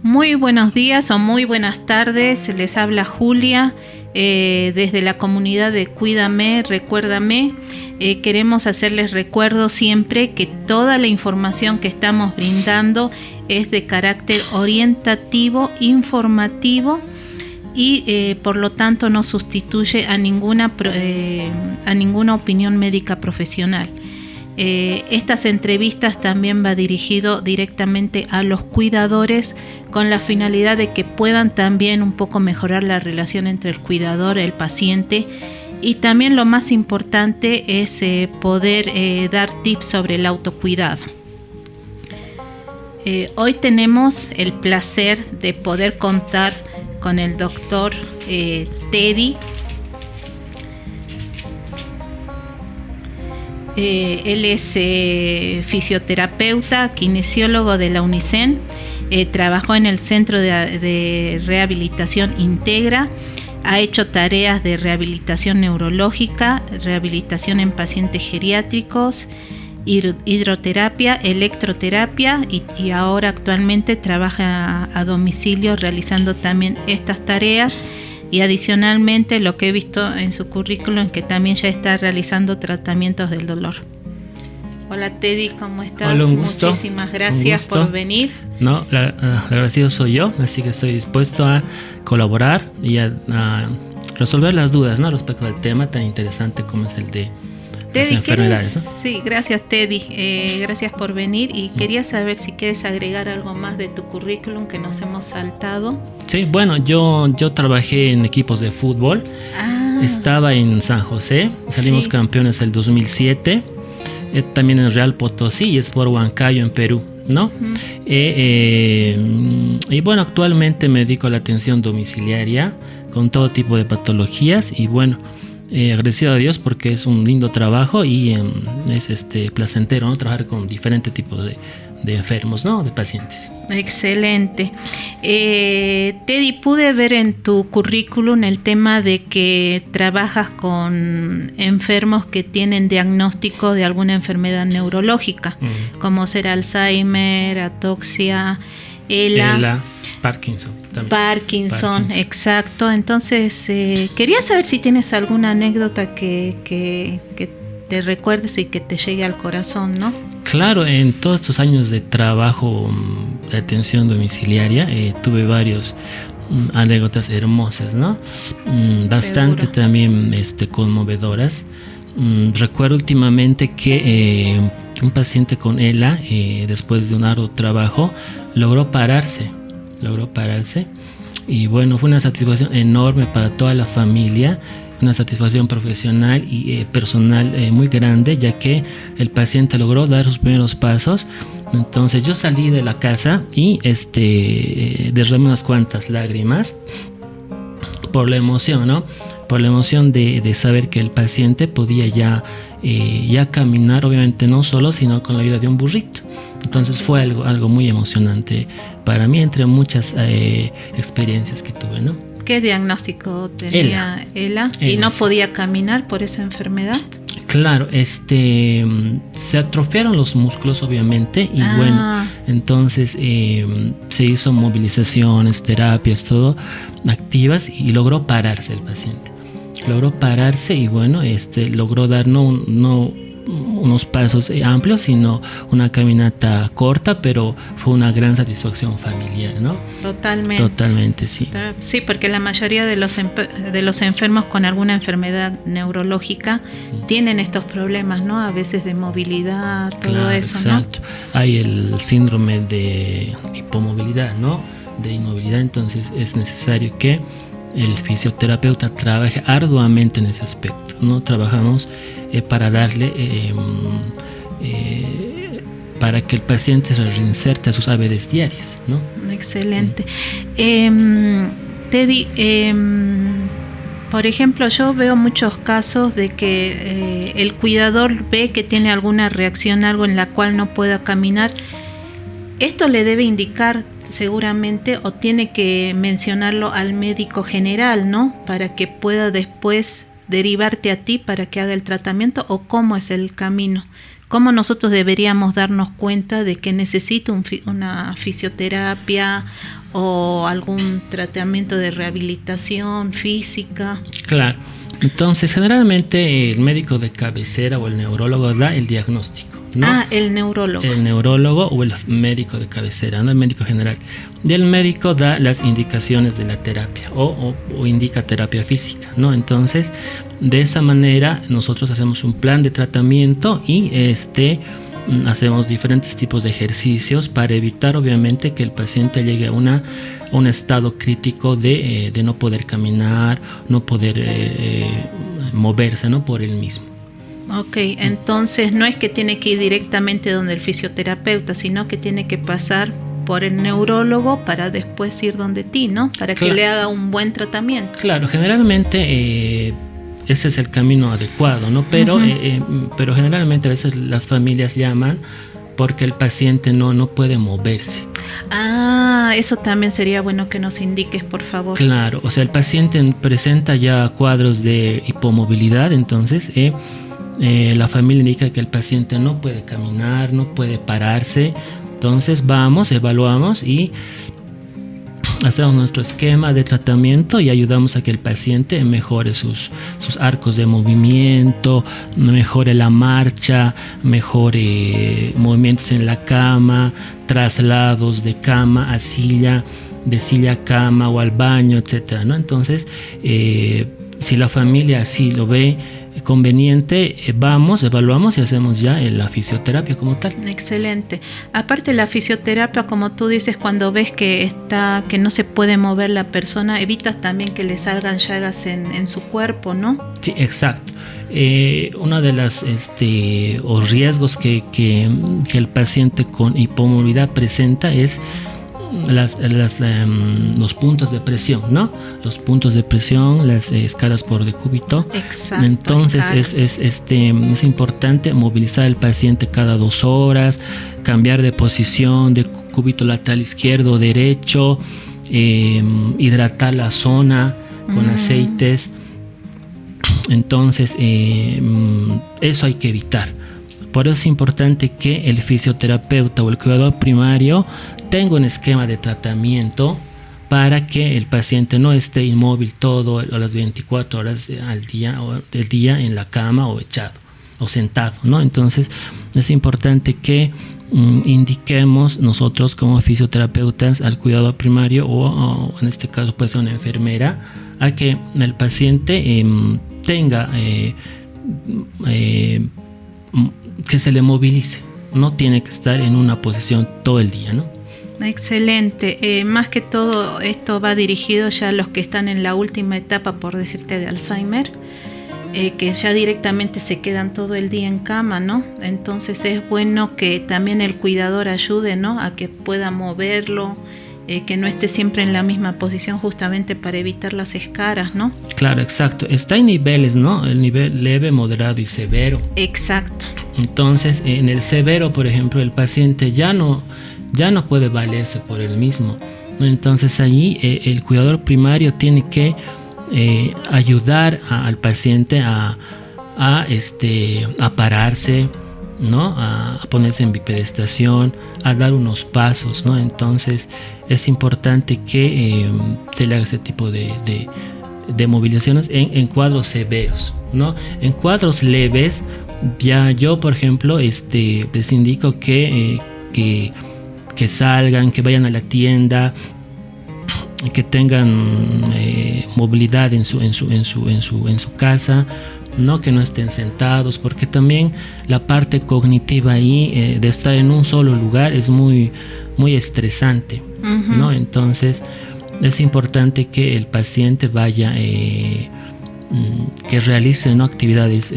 Muy buenos días o muy buenas tardes, les habla Julia desde la comunidad de Cuídame, Recuérdame. Queremos hacerles recuerdo siempre que toda la información que estamos brindando es de carácter orientativo, informativo y por lo tanto no sustituye a ninguna opinión médica profesional. Estas entrevistas también va dirigido directamente a los cuidadores con la finalidad de que puedan también un poco mejorar la relación entre el cuidador y el paciente, y también lo más importante es poder dar tips sobre el autocuidado. Hoy tenemos el placer de poder contar con el doctor Teddy. Él es fisioterapeuta, kinesiólogo de la UNICEN, trabajó en el Centro de Rehabilitación Integra, ha hecho tareas de rehabilitación neurológica, rehabilitación en pacientes geriátricos, hidroterapia, electroterapia y ahora actualmente trabaja a domicilio realizando también estas tareas. Y adicionalmente lo que he visto en su currículum es que también ya está realizando tratamientos del dolor. Hola Teddy, ¿cómo estás? Hola, un gusto. Muchísimas gracias por venir. No, agradecido soy yo, así que estoy dispuesto a colaborar y a resolver las dudas, ¿no?, respecto al tema tan interesante como es el de Teddy, las enfermedades, ¿no? Sí, gracias Teddy, gracias por venir y quería saber si quieres agregar algo más de tu currículum que nos hemos saltado. Sí, bueno, yo trabajé en equipos de fútbol, estaba en San José, salimos campeones el 2007, también en Real Potosí y Sport Huancayo en Perú, ¿no? Y bueno, actualmente me dedico a la atención domiciliaria con todo tipo de patologías y bueno, agradecido a Dios porque es un lindo trabajo y es placentero, ¿no?, trabajar con diferentes tipos de enfermos, ¿no?, de pacientes. Excelente. Teddy, pude ver en tu currículum el tema de que trabajas con enfermos que tienen diagnóstico de alguna enfermedad neurológica, como ser Alzheimer, ataxia, ELA. Parkinson también. Parkinson, exacto. Entonces, quería saber si tienes alguna anécdota que te recuerdes y que te llegue al corazón, ¿no? Claro, en todos estos años de trabajo de atención domiciliaria tuve varios anécdotas hermosas, ¿no? Bastante seguro. También conmovedoras. Recuerdo últimamente que un paciente con ELA, después de un arduo trabajo, logró pararse y bueno, fue una satisfacción enorme para toda la familia, una satisfacción profesional y personal muy grande, ya que el paciente logró dar sus primeros pasos. Entonces yo salí de la casa y derramé unas cuantas lágrimas por la emoción, ¿no? Por la emoción de saber que el paciente podía ya caminar, obviamente no solo, sino con la ayuda de un burrito. Entonces fue algo muy emocionante para mí, entre muchas experiencias que tuve, ¿no? ¿Qué diagnóstico tenía ELA? ¿Y no podía caminar por esa enfermedad? Claro, se atrofiaron los músculos, obviamente, y bueno, entonces se hizo movilizaciones, terapias, todo activas y logró pararse el paciente. Logró pararse y bueno, logró dar no unos pasos amplios, sino una caminata corta, pero fue una gran satisfacción familiar, ¿no? Totalmente, sí. Sí, porque la mayoría de los enfermos con alguna enfermedad neurológica tienen estos problemas, ¿no? A veces de movilidad, todo eso, exacto, ¿no? Hay el síndrome de hipomovilidad, ¿no?, de inmovilidad, entonces es necesario que el fisioterapeuta trabaje arduamente en ese aspecto, ¿no? Trabajamos para darle para que el paciente se reinserte a sus hábitos diarios, ¿no? Excelente. Teddy, por ejemplo, yo veo muchos casos de que el cuidador ve que tiene alguna reacción, algo en la cual no pueda caminar. Esto le debe indicar seguramente o tiene que mencionarlo al médico general, ¿no?, para que pueda después derivarte a ti para que haga el tratamiento, o cómo es el camino ¿Cómo nosotros deberíamos darnos cuenta de que necesito una fisioterapia o algún tratamiento de rehabilitación física? Claro. Entonces, generalmente el médico de cabecera o el neurólogo da el diagnóstico, ¿no? El neurólogo. El neurólogo o el médico de cabecera, no el médico general. Y el médico da las indicaciones de la terapia o indica terapia física, ¿no? Entonces, de esa manera nosotros hacemos un plan de tratamiento y hacemos diferentes tipos de ejercicios para evitar obviamente que el paciente llegue a un estado crítico de no poder caminar, no poder moverse, ¿no? Por él mismo. Ok, entonces no es que tiene que ir directamente donde el fisioterapeuta, sino que tiene que pasar por el neurólogo para después ir donde ti, ¿no? Para que le haga un buen tratamiento. Claro, generalmente ese es el camino adecuado, ¿no? Pero generalmente a veces las familias llaman porque el paciente no puede moverse. Eso también sería bueno que nos indiques, por favor. Claro, o sea, el paciente presenta ya cuadros de hipomovilidad, entonces la familia indica que el paciente no puede caminar, no puede pararse. Entonces vamos, evaluamos y hacemos nuestro esquema de tratamiento y ayudamos a que el paciente mejore sus arcos de movimiento, mejore la marcha, mejore movimientos en la cama, traslados de cama a silla, de silla a cama o al baño, etcétera, ¿no? Entonces, si la familia así lo ve conveniente, vamos, evaluamos y hacemos ya la fisioterapia como tal. Excelente. Aparte la fisioterapia, como tú dices, cuando ves que no se puede mover la persona, evitas también que le salgan llagas en su cuerpo, ¿no? Sí, exacto. Uno de las o riesgos que el paciente con hipomovilidad presenta es los puntos de presión, ¿no? Los puntos de presión, las escalas por decúbito. Exacto. Entonces es importante movilizar al paciente cada 2 horas, cambiar de posición de cúbito lateral izquierdo o derecho, hidratar la zona con aceites. Entonces eso hay que evitar. Por eso es importante que el fisioterapeuta o el cuidador primario tenga un esquema de tratamiento para que el paciente no esté inmóvil todo a las 24 horas del día en la cama o echado o sentado, ¿no? Entonces es importante que indiquemos nosotros como fisioterapeutas al cuidador primario o en este caso puede ser una enfermera a que el paciente tenga que se le movilice, no tiene que estar en una posición todo el día, ¿no? Excelente. Más que todo esto va dirigido ya a los que están en la última etapa, por decirte, de Alzheimer, que ya directamente se quedan todo el día en cama, ¿no? Entonces es bueno que también el cuidador ayude, ¿no? A que pueda moverlo, que no esté siempre en la misma posición, justamente para evitar las escaras, ¿no? Claro, exacto. Está en niveles, ¿no? El nivel leve, moderado y severo. Exacto. Entonces, en el severo, por ejemplo, el paciente ya no puede valerse por él mismo. Entonces allí el cuidador primario tiene que ayudar al paciente a pararse, ¿no? A ponerse en bipedestación, a dar unos pasos, ¿no? Entonces es importante que se le haga ese tipo de movilizaciones en cuadros severos, ¿no? En cuadros leves, ya yo, por ejemplo, les indico que salgan, que vayan a la tienda, que tengan movilidad en su casa, no que no estén sentados, porque también la parte cognitiva ahí de estar en un solo lugar es muy muy estresante, ¿no? Entonces es importante que el paciente vaya que realice, ¿no? Actividades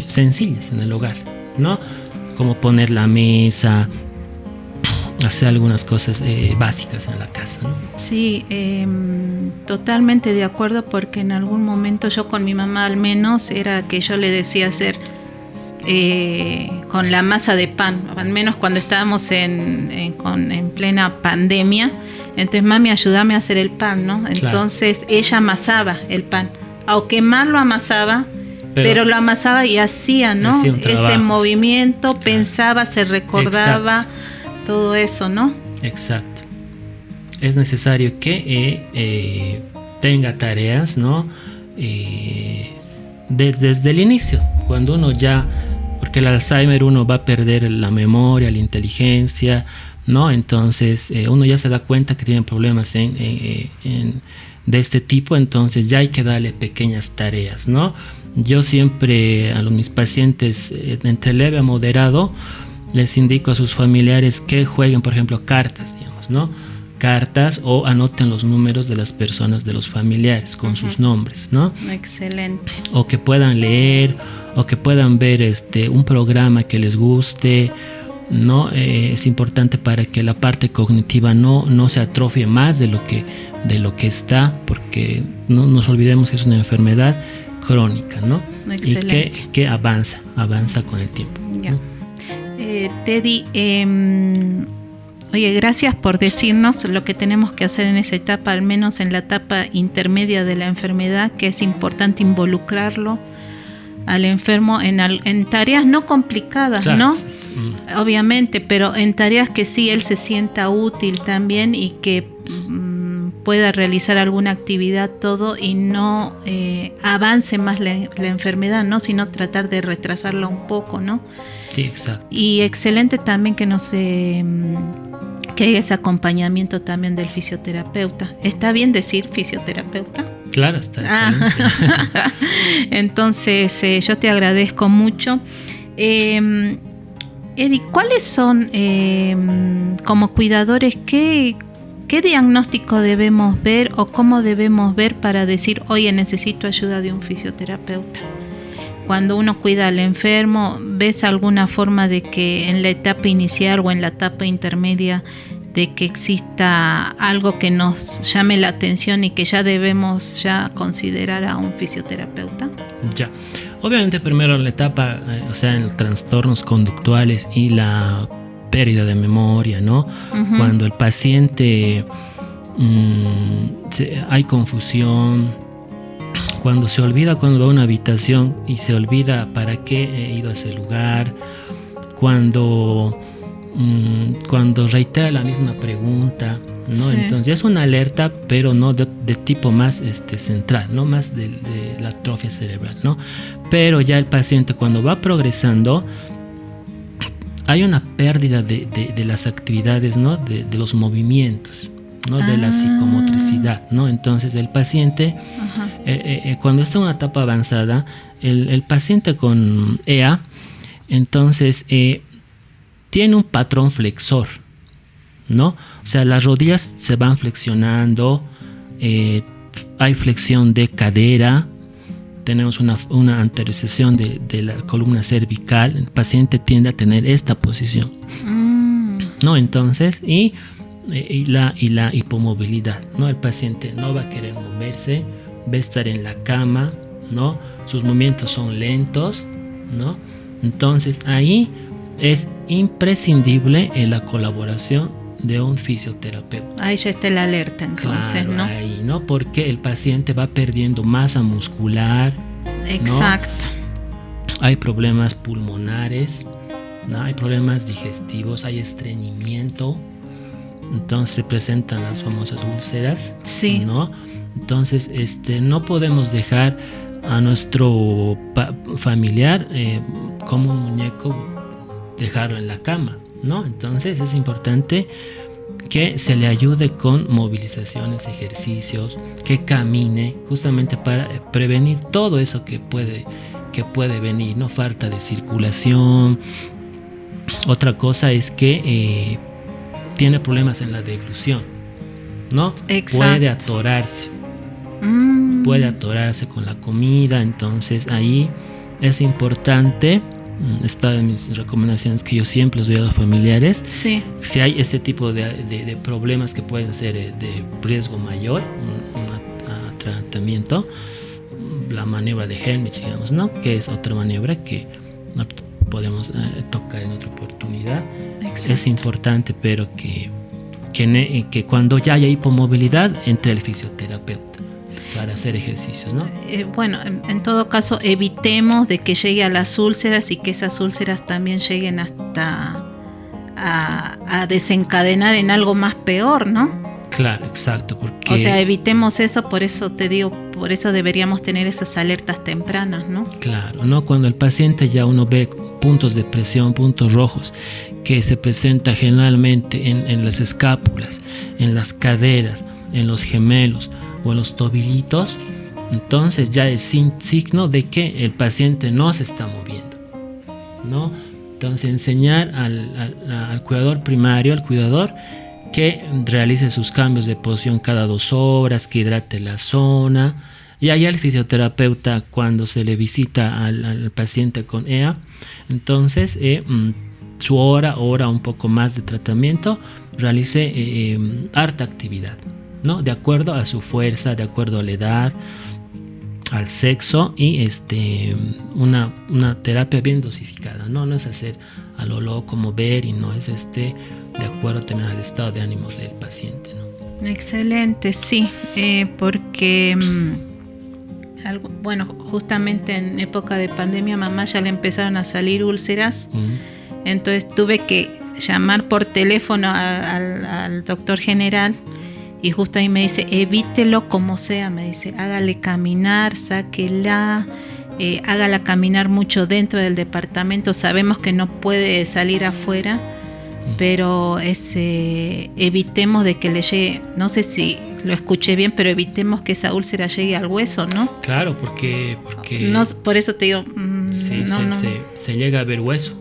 sencillas en el hogar, ¿no? Como poner la mesa, hacer algunas cosas básicas en la casa, ¿no? Sí, totalmente de acuerdo, porque en algún momento yo con mi mamá al menos era que yo le decía hacer con la masa de pan, al menos cuando estábamos en plena pandemia. Entonces, mami, ayúdame a hacer el pan, ¿no? Entonces ella amasaba el pan, aunque mal lo amasaba, pero lo amasaba y hacía, ¿no? Ese movimiento, claro. Pensaba, se recordaba, exacto. Todo eso, ¿no? Exacto. Es necesario que tenga tareas, ¿no? Desde el inicio, cuando uno ya, porque el Alzheimer uno va a perder la memoria, la inteligencia, ¿no? Entonces uno ya se da cuenta que tiene problemas de este tipo, entonces ya hay que darle pequeñas tareas, ¿no? Yo siempre a mis pacientes entre leve a moderado les indico a sus familiares que jueguen, por ejemplo, cartas, digamos, ¿no? Cartas, o anoten los números de las personas, de los familiares con sus nombres, ¿no? Excelente. O que puedan leer, o que puedan ver un programa que les guste, ¿no? Es importante para que la parte cognitiva no se atrofie más de lo que está, porque no nos olvidemos que es una enfermedad crónica, ¿no? Excelente. Y que avanza con el tiempo, ya. ¿no? Teddy, oye, gracias por decirnos lo que tenemos que hacer en esa etapa, al menos en la etapa intermedia de la enfermedad, que es importante involucrarlo al enfermo en tareas no complicadas, claro, ¿no? Obviamente, pero en tareas que sí él se sienta útil también y que pueda realizar alguna actividad todo y no avance más la enfermedad, ¿no? Sino tratar de retrasarla un poco, ¿no? Sí, exacto. Y excelente también que que haya ese acompañamiento también del fisioterapeuta. ¿Está bien decir fisioterapeuta? Claro, está excelente. Entonces, yo te agradezco mucho. Eddie, ¿cuáles son, como cuidadores, qué diagnóstico debemos ver o cómo debemos ver para decir, oye, necesito ayuda de un fisioterapeuta? Cuando uno cuida al enfermo, ¿ves alguna forma de que en la etapa inicial o en la etapa intermedia de que exista algo que nos llame la atención y que ya debemos considerar a un fisioterapeuta? Ya. Obviamente primero la etapa, en los trastornos conductuales y la pérdida de memoria, ¿no? Uh-huh. Cuando el paciente hay confusión, cuando se olvida cuando va a una habitación y se olvida para qué he ido a ese lugar, cuando reitera la misma pregunta, ¿no? Sí. Entonces es una alerta, pero no de tipo más central, no más de la atrofia cerebral, ¿no? Pero ya el paciente cuando va progresando hay una pérdida de las actividades, ¿no? De los movimientos, ¿no? De la psicomotricidad, ¿no? Entonces el paciente, cuando está en una etapa avanzada, el paciente con EA, entonces tiene un patrón flexor, ¿no? O sea, las rodillas se van flexionando, hay flexión de cadera, tenemos una anteriorización de la columna cervical, el paciente tiende a tener esta posición, ¿no? Entonces, y la hipomovilidad, ¿no? El paciente no va a querer moverse, va a estar en la cama, ¿no? Sus movimientos son lentos, ¿no? Entonces ahí es imprescindible la colaboración de un fisioterapeuta. Ahí ya está la alerta, entonces, claro, ¿no? Ahí, ¿no? Porque el paciente va perdiendo masa muscular. Exacto. ¿No? Hay problemas pulmonares, ¿no? Hay problemas digestivos, hay estreñimiento. Entonces se presentan las famosas úlceras, sí, ¿no? Entonces, no podemos dejar a nuestro familiar como un muñeco, dejarlo en la cama, ¿no? Entonces es importante que se le ayude con movilizaciones, ejercicios, que camine, justamente para prevenir todo eso que puede venir, ¿no? Falta de circulación. Otra cosa es que tiene problemas en la deglución, ¿no? Exacto. Puede atorarse con la comida, entonces ahí es importante, está en mis recomendaciones que yo siempre les doy a los familiares, sí, si hay este tipo de problemas que pueden ser de riesgo mayor, un tratamiento, la maniobra de Helmich, digamos, ¿no? Que es otra maniobra que podemos tocar en otra oportunidad. Exacto. Es importante, pero que cuando ya haya hipomovilidad entre el fisioterapeuta. para hacer ejercicios, ¿no? Bueno, en todo caso, evitemos de que llegue a las úlceras y que esas úlceras también lleguen hasta a desencadenar en algo más peor, ¿no? Claro, exacto, porque... O sea, evitemos eso, por eso te digo, por eso deberíamos tener esas alertas tempranas, ¿no? Claro, ¿no? Cuando el paciente ya uno ve puntos de presión, puntos rojos, que se presenta generalmente en las escápulas, en las caderas, en los gemelos o en los tobillitos, entonces ya es signo de que el paciente no se está moviendo, ¿no? Entonces enseñar al cuidador primario, al cuidador, que realice sus cambios de posición cada 2 horas, que hidrate la zona. Y ahí el fisioterapeuta, cuando se le visita al paciente con EA, entonces su hora un poco más de tratamiento, realice harta actividad, ¿no? De acuerdo a su fuerza, de acuerdo a la edad, al sexo, y una terapia bien dosificada, ¿no? No es hacer a lo loco, mover, y no es de acuerdo también al estado de ánimo del paciente, ¿no? Excelente, sí, porque bueno, justamente en época de pandemia a mamá ya le empezaron a salir úlceras, entonces tuve que llamar por teléfono al doctor general, y justo ahí me dice, evítelo como sea, me dice, hágale caminar, sáquela, hágala caminar mucho dentro del departamento, sabemos que no puede salir afuera, pero evitemos de que le llegue, no sé si lo escuché bien, pero evitemos que esa úlcera llegue al hueso, ¿no? Claro, porque no, por eso te digo, sí, se llega a ver hueso.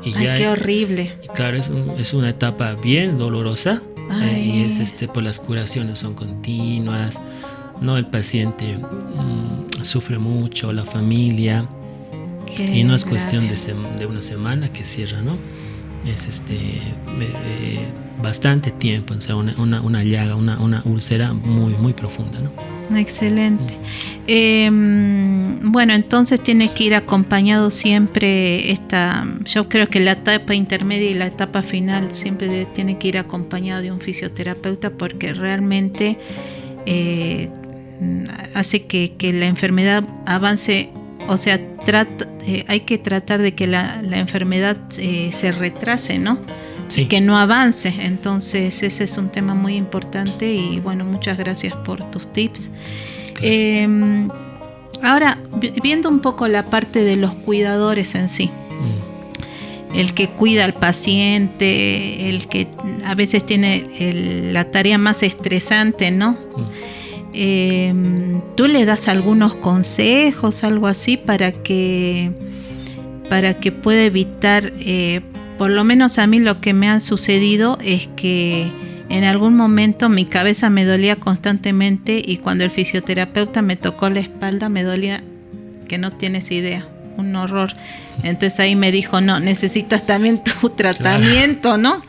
Y ay, qué horrible. Y claro, es una etapa bien dolorosa, y es pues las curaciones son continuas, ¿no? El paciente sufre mucho, la familia, y no es grave. Cuestión de una semana que cierra, ¿no? Es bastante tiempo en ser una llaga, una úlcera muy, muy profunda, ¿no? Excelente. Bueno, entonces tiene que ir acompañado siempre yo creo que la etapa intermedia y la etapa final siempre tiene que ir acompañado de un fisioterapeuta, porque realmente hace que la enfermedad avance. O sea, hay que tratar de que la enfermedad se retrase, ¿no? Sí. Y que no avance. Entonces ese es un tema muy importante, y bueno, muchas gracias por tus tips. Claro. Ahora, viendo un poco la parte de los cuidadores en sí. El que cuida al paciente, el que a veces tiene la tarea más estresante, ¿no? ¿Tú le das algunos consejos, algo así, para que pueda evitar, por lo menos a mí lo que me ha sucedido es que en algún momento mi cabeza me dolía constantemente, y cuando el fisioterapeuta me tocó la espalda me dolía que no tienes idea, un horror. Entonces ahí me dijo, no, necesitas también tu tratamiento, claro, ¿no?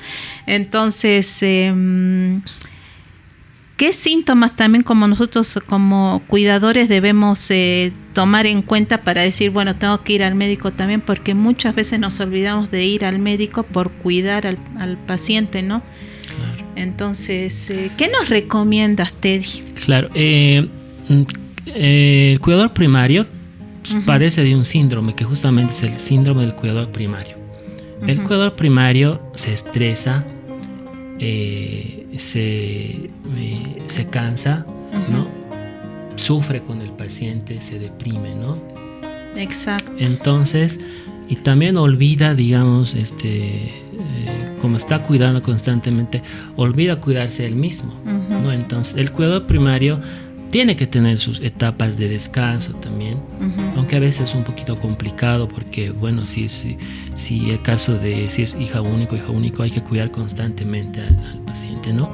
Entonces, ¿qué síntomas también como nosotros como cuidadores debemos tomar en cuenta para decir, bueno, tengo que ir al médico también? Porque muchas veces nos olvidamos de ir al médico por cuidar al paciente, ¿no? Claro. Entonces, ¿qué nos recomiendas, Teddy? Claro, el cuidador primario padece de un síndrome que justamente es el síndrome del cuidador primario. El cuidador primario se estresa, se cansa, ¿no? Sufre con el paciente, se deprime, ¿no? Exacto. Entonces, y también olvida, digamos, como está cuidando constantemente, olvida cuidarse él mismo, ¿no? Entonces, el cuidador primario tiene que tener sus etapas de descanso también, aunque a veces es un poquito complicado, porque bueno, si el caso de si es hijo único, hay que cuidar constantemente al paciente, ¿no?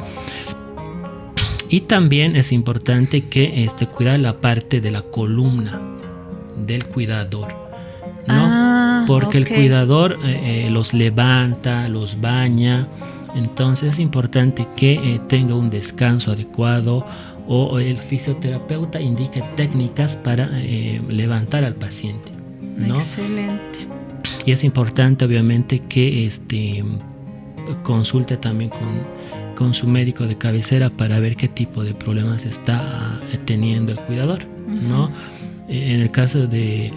Y también es importante que cuidar la parte de la columna del cuidador, ¿no? Porque el cuidador los levanta, los baña, entonces es importante que tenga un descanso adecuado, o el fisioterapeuta indique técnicas para levantar al paciente, ¿no? Excelente. Y es importante, obviamente, que consulte también con con su médico de cabecera para ver qué tipo de problemas está teniendo el cuidador, ¿no? En el caso de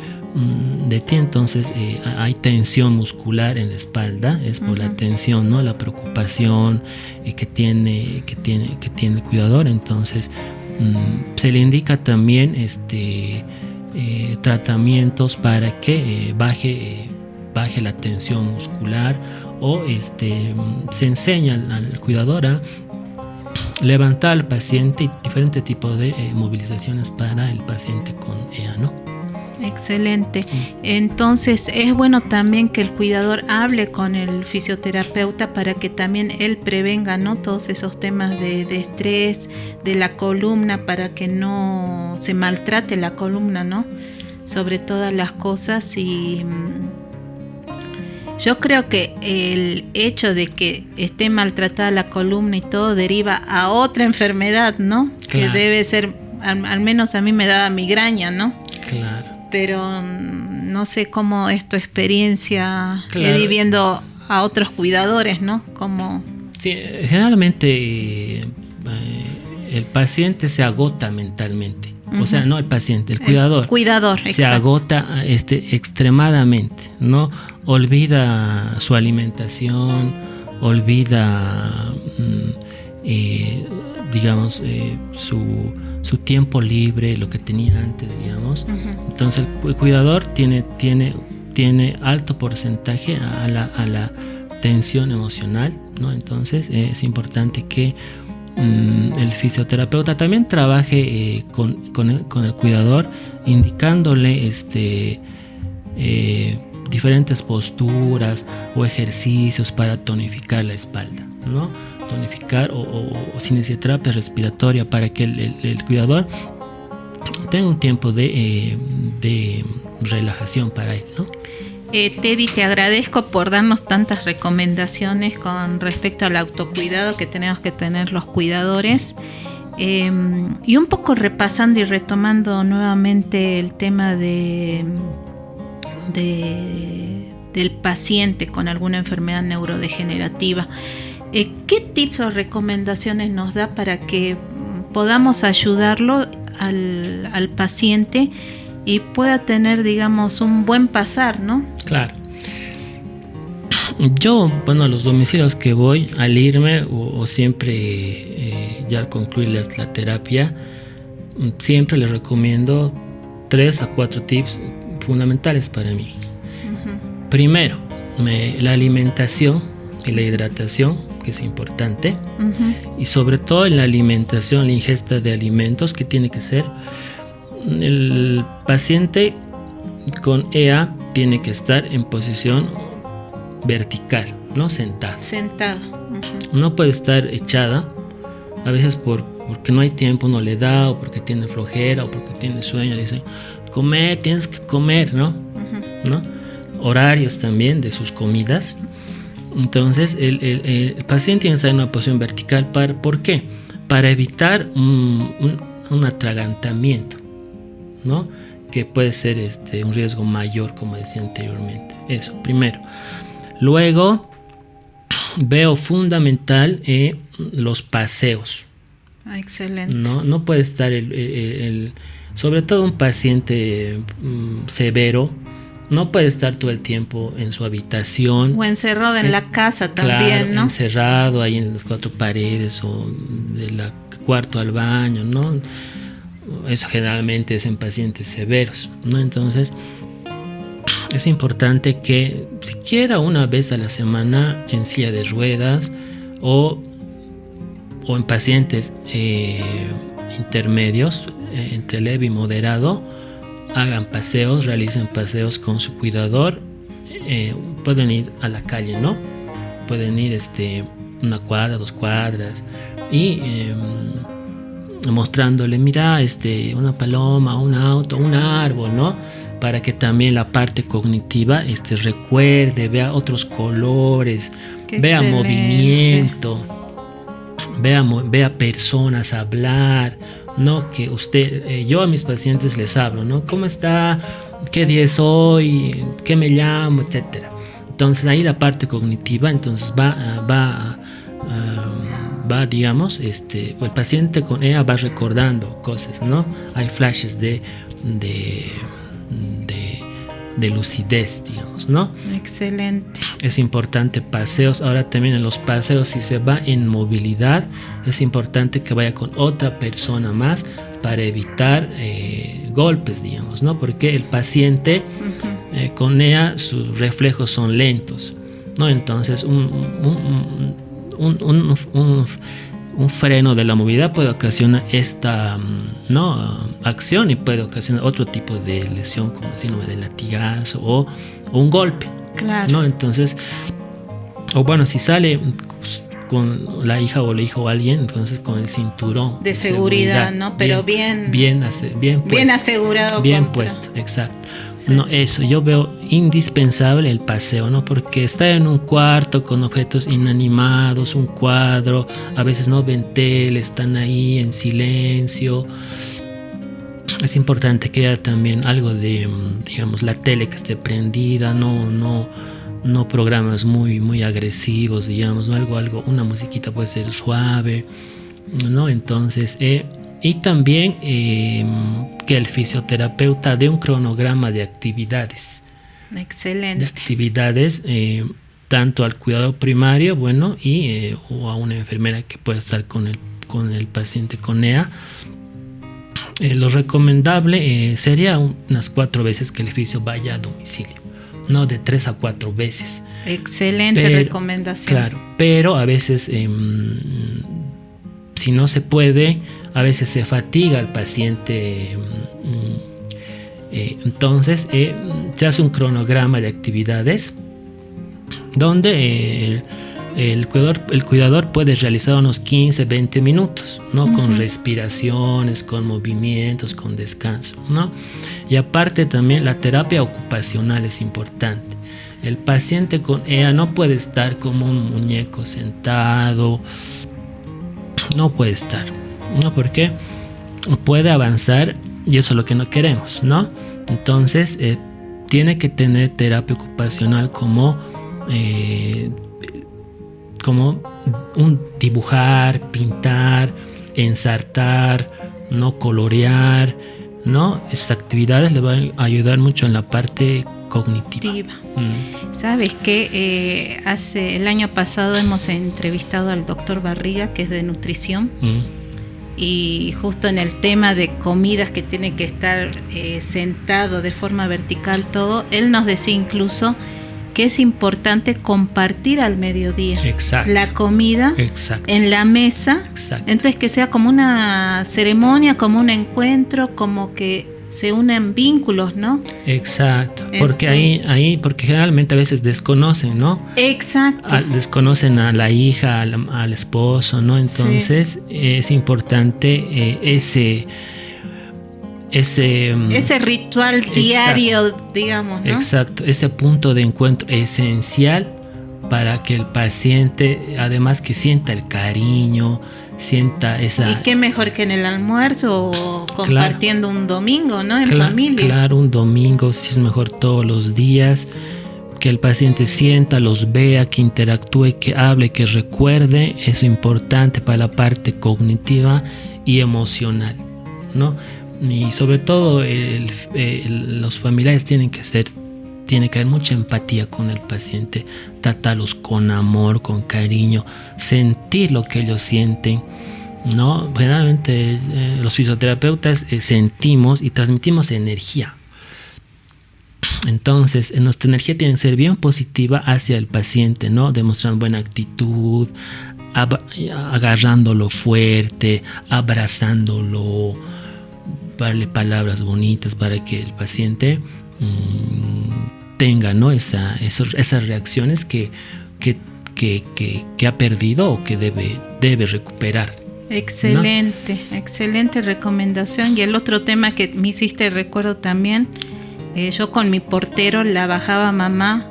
ti, entonces hay tensión muscular en la espalda, es por la tensión, ¿no? La preocupación que tiene el cuidador. Entonces se le indica también tratamientos para que baje la tensión muscular, o se enseña al cuidador a levantar al paciente y diferentes tipos de movilizaciones para el paciente con EA, ¿no? Excelente. Entonces es bueno también que el cuidador hable con el fisioterapeuta para que también él prevenga, ¿no?, todos esos temas de estrés, de la columna, para que no se maltrate la columna, ¿no?, sobre todas las cosas. Y yo creo que el hecho de que esté maltratada la columna y todo deriva a otra enfermedad, ¿no? Claro. Que debe ser, al menos a mí me daba migraña, ¿no? Claro. Pero no sé cómo es tu experiencia, claro, viviendo a otros cuidadores, ¿no? Como... Sí, generalmente el paciente se agota mentalmente. O sea, no el paciente, el cuidador. El cuidador, se exacto. agota extremadamente, ¿no? Olvida su alimentación, olvida, digamos, su tiempo libre, lo que tenía antes, digamos. Entonces el cuidador tiene alto porcentaje a la tensión emocional, ¿no? Entonces es importante que el fisioterapeuta también trabaje con el cuidador, indicándole diferentes posturas o ejercicios para tonificar la espalda, ¿no? Tonificar o fisioterapia respiratoria, para que el cuidador tenga un tiempo de relajación para él, ¿no? Teddy, te agradezco por darnos tantas recomendaciones con respecto al autocuidado que tenemos que tener los cuidadores, y un poco repasando y retomando nuevamente el tema del paciente con alguna enfermedad neurodegenerativa. ¿Qué tips o recomendaciones nos da para que podamos ayudarlo al paciente y pueda tener, digamos, un buen pasar, ¿no? Claro. Yo, a los domicilios que voy, al irme o siempre ya al concluir la terapia, siempre les recomiendo 3 a 4 tips fundamentales para mí. Primero, la alimentación y la hidratación, que es importante, y sobre todo en la alimentación, la ingesta de alimentos, que tiene que ser, el paciente con EA tiene que estar en posición vertical, no sentado. No puede estar echada, a veces porque no hay tiempo, no le da, o porque tiene flojera, o porque tiene sueño, le dicen, comer, tienes que comer, ¿no? ¿No? Horarios también de sus comidas. Entonces el paciente tiene que estar en una posición vertical. ¿Por qué? Para evitar un atragantamiento, ¿no? Que puede ser un riesgo mayor, como decía anteriormente. Eso, primero. Luego, veo fundamental los paseos. Excelente. No puede estar sobre todo un paciente severo, no puede estar todo el tiempo en su habitación. O encerrado en la casa también, claro, ¿no? Encerrado ahí en las 4 paredes, o del cuarto al baño, ¿no? Eso generalmente es en pacientes severos, ¿no? Entonces es importante que siquiera una vez a la semana, en silla de ruedas o en pacientes intermedios, entre leve y moderado, hagan paseos, realicen paseos con su cuidador. Pueden ir a la calle, ¿no? Pueden ir 1 cuadra, 2 cuadras, y mostrándole, mira, una paloma, un auto, un árbol, ¿no? Para que también la parte cognitiva recuerde, vea otros colores, vea movimiento, vea personas, hablar, ¿no? Que yo a mis pacientes les hablo, ¿no? ¿Cómo está? ¿Qué día es hoy? ¿Qué me llamo? Etcétera. Entonces ahí la parte cognitiva entonces va va, digamos, el paciente con EA va recordando cosas, ¿no? Hay flashes de lucidez, digamos, ¿no? Excelente. Es importante paseos. Ahora también en los paseos, si se va en movilidad, es importante que vaya con otra persona más para evitar golpes, digamos, ¿no? Porque el paciente con EA sus reflejos son lentos, ¿no? Entonces un freno de la movilidad puede ocasionar esta acción y puede ocasionar otro tipo de lesión como síndrome de latigazo o un golpe. Claro. ¿No? Entonces, o bueno, si sale con la hija o el hijo o alguien, entonces con el cinturón de seguridad, ¿no? Pero bien asegurado. Bien puesto, exacto. Sí. No, eso, yo veo indispensable el paseo, ¿no? Porque estar en un cuarto con objetos inanimados, un cuadro, a veces no ven tele, están ahí en silencio. Es importante que haya también algo de, digamos, la tele que esté prendida, no programas muy agresivos, digamos, ¿no? Algo, una musiquita puede ser suave, ¿no? Entonces, y también que el fisioterapeuta dé un cronograma de actividades. Excelente. De actividades, tanto al cuidado primario, bueno, y o a una enfermera que pueda estar con el paciente con EA. Lo recomendable sería unas 4 veces que el fisio vaya a domicilio, no de 3 a 4 veces. Excelente recomendación. Claro, pero a veces si no se puede, a veces se fatiga el paciente, entonces se hace un cronograma de actividades donde el cuidador puede realizar unos 15-20 minutos, ¿no? Con respiraciones, con movimientos, con descanso, ¿no? Y aparte también la terapia ocupacional es importante. El paciente con EA no puede estar como un muñeco sentado, no puede estar, ¿no? Porque puede avanzar y eso es lo que no queremos, ¿no? Entonces tiene que tener terapia ocupacional como un dibujar, pintar, ensartar, no colorear, ¿no? Estas actividades le van a ayudar mucho en la parte cognitiva. ¿Sabes qué? El año pasado hemos entrevistado al doctor Barriga, que es de nutrición, y justo en el tema de comidas que tiene que estar sentado de forma vertical todo, él nos decía incluso que es importante compartir al mediodía. Exacto. La comida. Exacto. En la mesa. Exacto. Entonces que sea como una ceremonia, como un encuentro, como que se unen vínculos, ¿no? Exacto. Porque porque generalmente a veces desconocen, ¿no? Exacto. Desconocen a la hija, al esposo, ¿no? Entonces es importante ese ritual diario, digamos, ¿no? Exacto, ese punto de encuentro esencial para que el paciente, además que sienta el cariño, sienta esa... Y qué mejor que en el almuerzo o compartiendo un domingo, ¿no? En familia. Claro, un domingo, si es mejor todos los días, que el paciente sienta, los vea, que interactúe, que hable, que recuerde, es importante para la parte cognitiva y emocional, ¿no? Y sobre todo los familiares tiene que haber mucha empatía con el paciente, tratarlos con amor, con cariño, sentir lo que ellos sienten, ¿no? Generalmente los fisioterapeutas sentimos y transmitimos energía. Entonces nuestra energía tiene que ser bien positiva hacia el paciente, ¿no? Demostrando buena actitud, agarrándolo fuerte, abrazándolo, darle palabras bonitas para que el paciente tenga, ¿no? esas reacciones que ha perdido o que debe recuperar. Excelente, ¿no? Excelente recomendación. Y el otro tema que me hiciste recuerdo también, yo con mi portero la bajaba mamá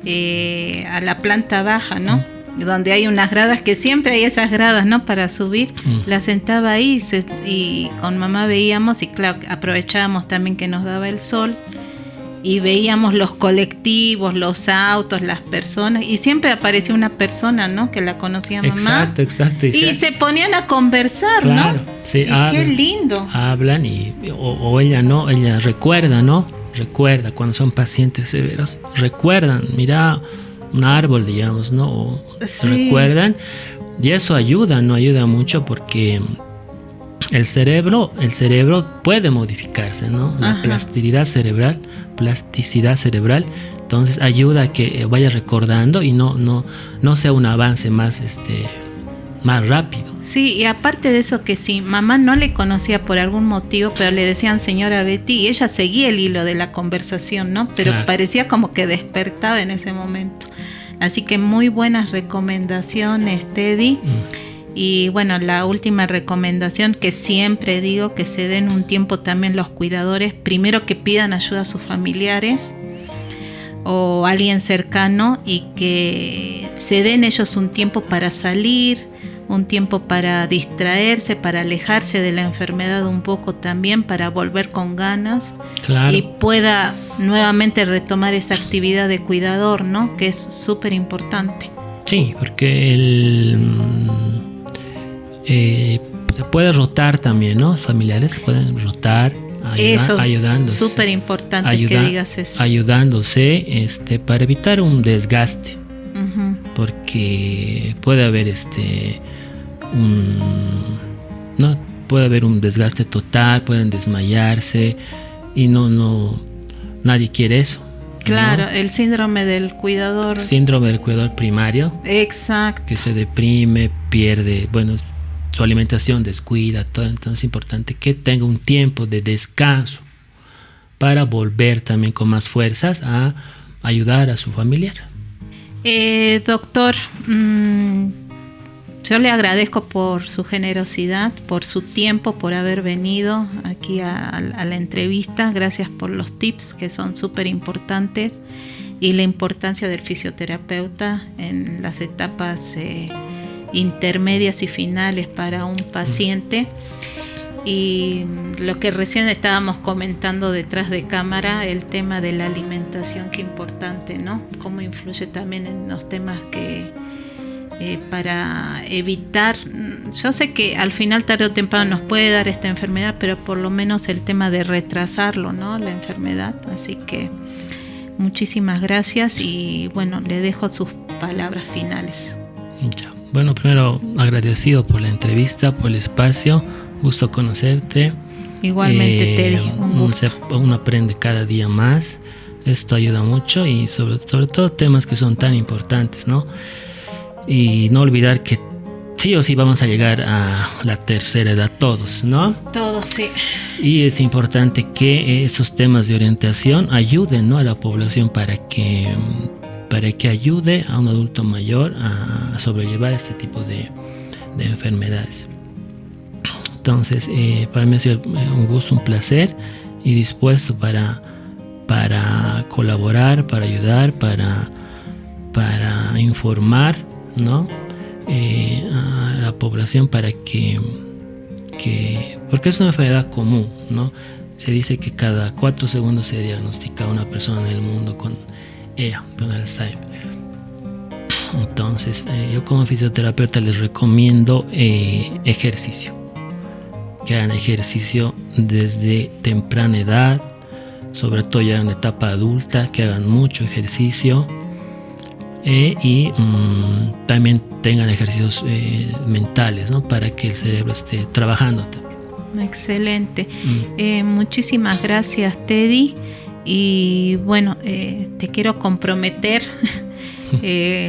a la planta baja, ¿no? Donde hay unas gradas, que siempre hay esas gradas, ¿no? Para subir, la sentaba ahí y con mamá veíamos, y claro, aprovechábamos también que nos daba el sol, y veíamos los colectivos, los autos, las personas, y siempre aparecía una persona, ¿no? Que la conocía mamá. Exacto. Y se ponían a conversar, claro, ¿no? Sí, y qué lindo. Hablan o ella, ¿no? Ella recuerda, ¿no? Recuerda cuando son pacientes severos. Recuerdan, mira un árbol, digamos, ¿no? Sí. Recuerdan. Y eso ayuda, ¿no? Ayuda mucho porque el cerebro puede modificarse, ¿no? La plasticidad cerebral, entonces ayuda a que vaya recordando y no sea un avance más rápido. Sí, y aparte de eso que sí, mamá no le conocía por algún motivo, pero le decían señora Betty y ella seguía el hilo de la conversación, ¿no? Pero claro, parecía como que despertaba en ese momento. Así que muy buenas recomendaciones, Teddy. Y bueno, la última recomendación que siempre digo, que se den un tiempo también los cuidadores, primero que pidan ayuda a sus familiares o alguien cercano y que se den ellos un tiempo para salir, un tiempo para distraerse, para alejarse de la enfermedad un poco también, para volver con ganas, claro, y pueda nuevamente retomar esa actividad de cuidador, ¿no? Que es súper importante. Sí, porque se puede rotar también, ¿no? Familiares se pueden rotar, ayudándose. Súper importante que digas eso. Ayudándose para evitar un desgaste. Porque puede haber no puede haber un desgaste total, pueden desmayarse y nadie quiere eso. Claro, ¿no? el síndrome del cuidador. Síndrome del cuidador primario. Exacto. Que se deprime, pierde, su alimentación, descuida, todo. Entonces es importante que tenga un tiempo de descanso para volver también con más fuerzas a ayudar a su familiar. Doctor, yo le agradezco por su generosidad, por su tiempo, por haber venido aquí a la entrevista. Gracias por los tips que son súper importantes y la importancia del fisioterapeuta en las etapas intermedias y finales para un paciente. Y lo que recién estábamos comentando detrás de cámara, el tema de la alimentación, qué importante, ¿no? Cómo influye también en los temas que para evitar, yo sé que al final tarde o temprano nos puede dar esta enfermedad, pero por lo menos el tema de retrasarlo, ¿no? La enfermedad. Así que muchísimas gracias y bueno, le dejo sus palabras finales. Ya. Bueno, primero agradecido por la entrevista, por el espacio. Gusto conocerte. Igualmente, Teddy, un gusto. Uno aprende cada día más. Esto ayuda mucho y sobre todo temas que son tan importantes, ¿no? Y no olvidar que sí o sí vamos a llegar a la tercera edad todos, ¿no? Todos, sí. Y es importante que esos temas de orientación ayuden, ¿no? A la población para que ayude a un adulto mayor a sobrellevar este tipo de enfermedades. Entonces, para mí ha sido un gusto, un placer y dispuesto para colaborar, para ayudar, para informar, ¿no? A la población para que porque es una enfermedad común, ¿no? Se dice que cada 4 segundos se diagnostica a una persona en el mundo con Alzheimer. Entonces, yo como fisioterapeuta les recomiendo ejercicio. Que hagan ejercicio desde temprana edad, sobre todo ya en la etapa adulta, que hagan mucho ejercicio y también tengan ejercicios mentales, ¿no? Para que el cerebro esté trabajando también. Excelente. Muchísimas gracias, Teddy. Y bueno, te quiero comprometer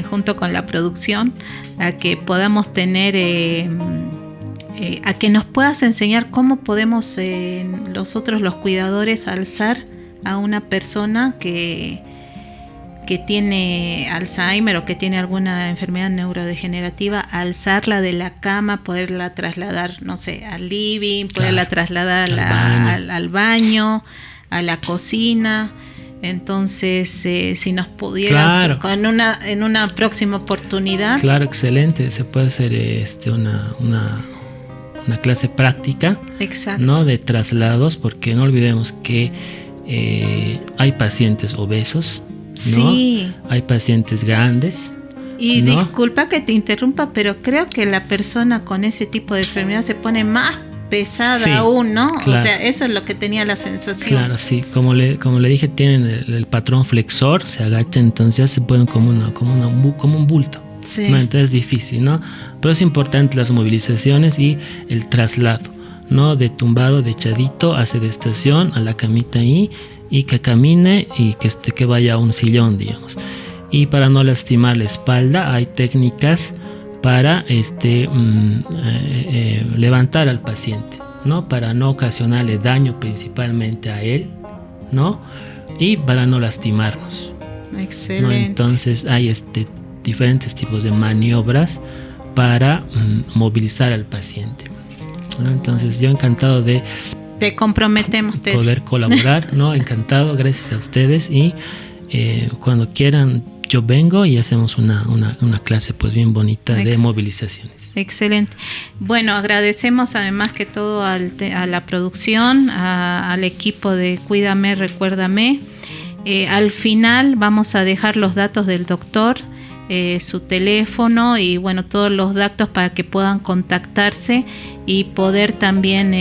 junto con la producción a que podamos tener... a que nos puedas enseñar cómo podemos nosotros los cuidadores alzar a una persona que tiene Alzheimer o que tiene alguna enfermedad neurodegenerativa, alzarla de la cama, poderla trasladar, no sé, al living, poderla trasladar al baño, a la cocina. Entonces, si nos pudieras en una próxima oportunidad. Claro, excelente. Se puede hacer una clase práctica, exacto, ¿no? De traslados, porque no olvidemos que hay pacientes obesos, ¿no? Sí. Hay pacientes grandes. Y ¿no? disculpa que te interrumpa, pero creo que la persona con ese tipo de enfermedad se pone más pesada Sí, aún, ¿no? claro. O sea, eso es lo que tenía la sensación. Claro, sí. Como le dije, tienen el patrón flexor, se agachan, entonces ya se ponen como un bulto. Sí. ¿No? Entonces es difícil, ¿no? Pero es importante las movilizaciones y el traslado, ¿no? De tumbado, de echadito a sedestación, a la camita ahí, y que camine y que vaya a un sillón, digamos. Y para no lastimar la espalda hay técnicas para levantar al paciente, ¿no? Para no ocasionarle daño principalmente a él, ¿no? Y para no lastimarnos. Excelente. ¿No? Entonces hay diferentes tipos de maniobras para movilizar al paciente, ¿no? Entonces yo encantado de te comprometemos, Ted. poder colaborar, ¿no? Encantado, gracias a ustedes, y cuando quieran yo vengo y hacemos una clase pues bien bonita de movilizaciones. Excelente. Bueno, agradecemos además que todo a la producción, al equipo de Cuídame, Recuérdame. Al final vamos a dejar los datos del doctor, su teléfono y bueno, todos los datos para que puedan contactarse y poder también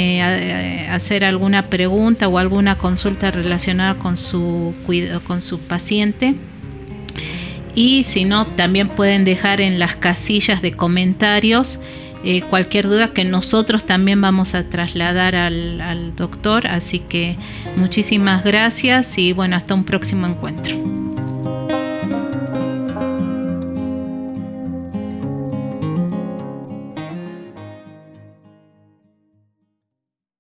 hacer alguna pregunta o alguna consulta relacionada con su paciente. Y si no, también pueden dejar en las casillas de comentarios cualquier duda que nosotros también vamos a trasladar al doctor. Así que muchísimas gracias y bueno, hasta un próximo encuentro.